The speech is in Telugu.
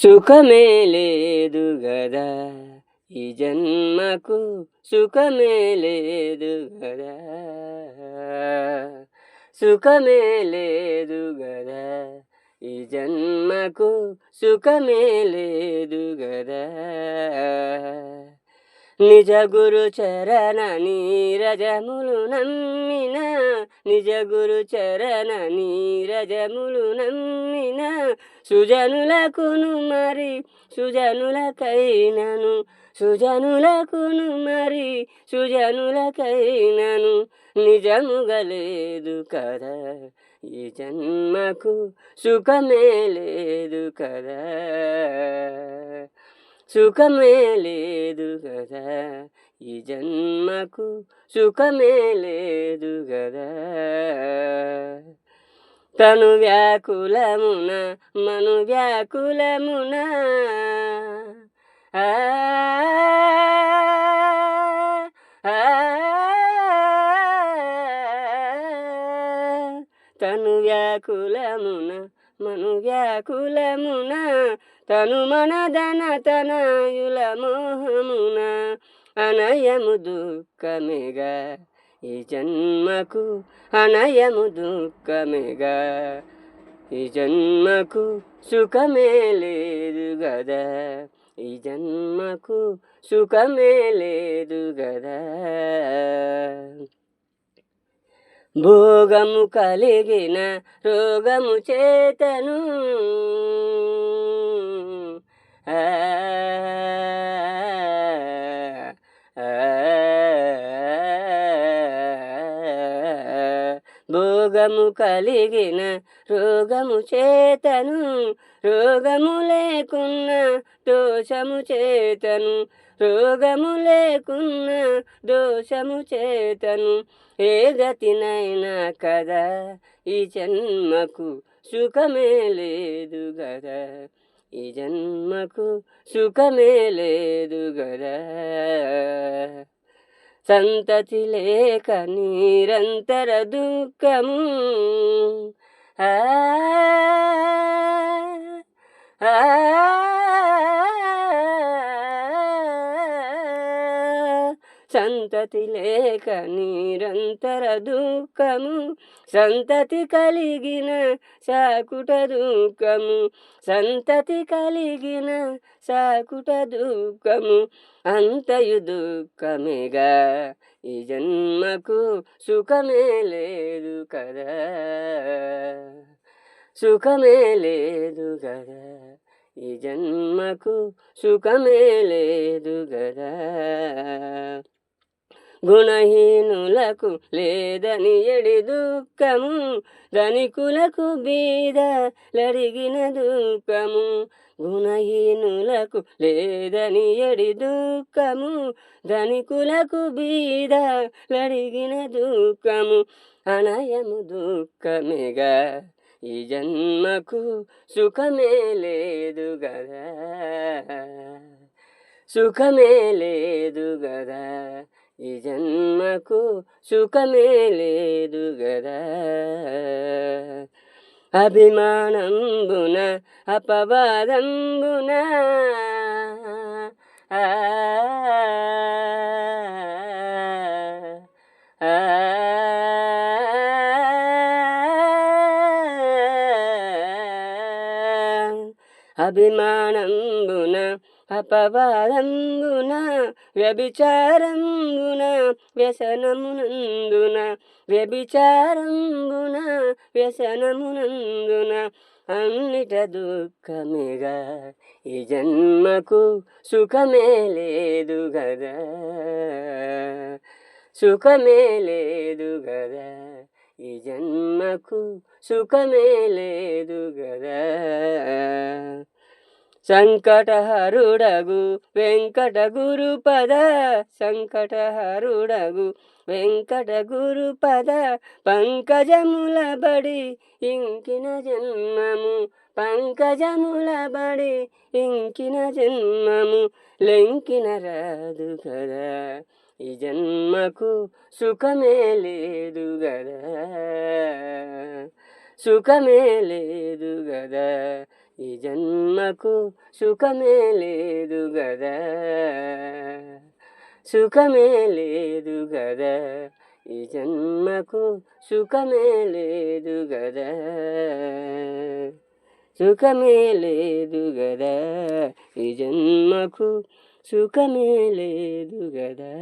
సుఖమే లేదు గదా ఈ జన్మకు, సుఖమే లేదు గదా, సుఖమే లేదు గదా ఈ జన్మకు, సుఖమే లేదు గదా. నిజ గురు చరణ నీరజములు నమ్మిన, నిజ గురు చరణ నీరజములు నమ్మిన, సుజనులకును మరి సుజనులకైనను, సుజనులకును మరి సుజనులకైనను నిజముగలేదు కదా ఈ జన్మకు, సుఖమే లేదు కదా, సుఖమే లేదు గదా ఈ జన్మకు, సుఖమే లేదు గదా. తను వ్యాకులమున మను వ్యాకులమున, ఆ తను వ్యాకులమున మను వ్యాకులమున, తను మనదన తనయుల మోహమున, అనయము దుఃఖమేగా ఈ జన్మకు, అనయము దుఃఖమేగా ఈ జన్మకు, సుఖమే లేదు గదా ఈ జన్మకు, సుఖమే లేదు గదా. భోగము కలిగిన రోగము చేతను, ఆ భోగము కలిగిన రోగము చేతను, రోగము లేకున్న దోషము చేతను, రోగము లేకున్న దోషము చేతను, ఏ గతినైనా కదా ఈ జన్మకు, సుఖమే లేదు గదా ఈ జన్మకు, సుఖమే లేదు గదా. సంతతి లేక నిరంతర దుఃఖము, ఆ సంతతి లేక నిరంతర దుఃఖము, సంతతి కలిగిన సాకుట దుఃఖము, సంతతి కలిగిన సాకుట దుఃఖము, అంతయు దుఃఖమేగా ఈ జన్మకు, సుఖమే లేదు కదా, సుఖమే లేదు గదా ఈ జన్మకు, సుఖమే లేదు గదా. గుణహీనులకు లేదని ఎడి దుఃఖము, ధనికులకు బీదలడిగిన దుఃఖము, గుణహీనులకు లేదని ఎడి దుఃఖము, ధనికులకు బీదలడిగిన దుఃఖము, అనయము దుఃఖమేగా ఈ జన్మకు, సుఖమే లేదు గదా, సుఖమే లేదు గదా ఈ జన్మకు, సుఖమే లేదు గదా. అభిమానంబున అపవాదంబున, అభిమానంబున అపవాదంబున, వ్యభిచారంబున వ్యసనమునందున, వ్యభిచారంబున వ్యసనమునందున, అన్నిట దుఃఖమేగా ఈ జన్మకు, సుఖమే లేదు గదా, సుఖమే లేదు గదా ఈ జన్మకు, సుఖమే లేదు గదా. సంకటహరుడగు వెంకట గురుపద, సంకటహరుడగు వెంకట గురుపద, పంకజముల బడి ఇంకిన జన్మము, పంకజముల బడి ఇంకిన జన్మము, లెంకిన రాదు కదా ఈ జన్మకు, సుఖమే లేదు గదా, సుఖమే లేదు గదా ఈ జన్మకు సుఖమే లేదు గదా, సుఖమే లేదు గదా, ఈ జన్మకు సుఖమే లేదు గదా, సుఖమే లేదు గదా, ఈ జన్మకు సుఖమే లేదు గదా.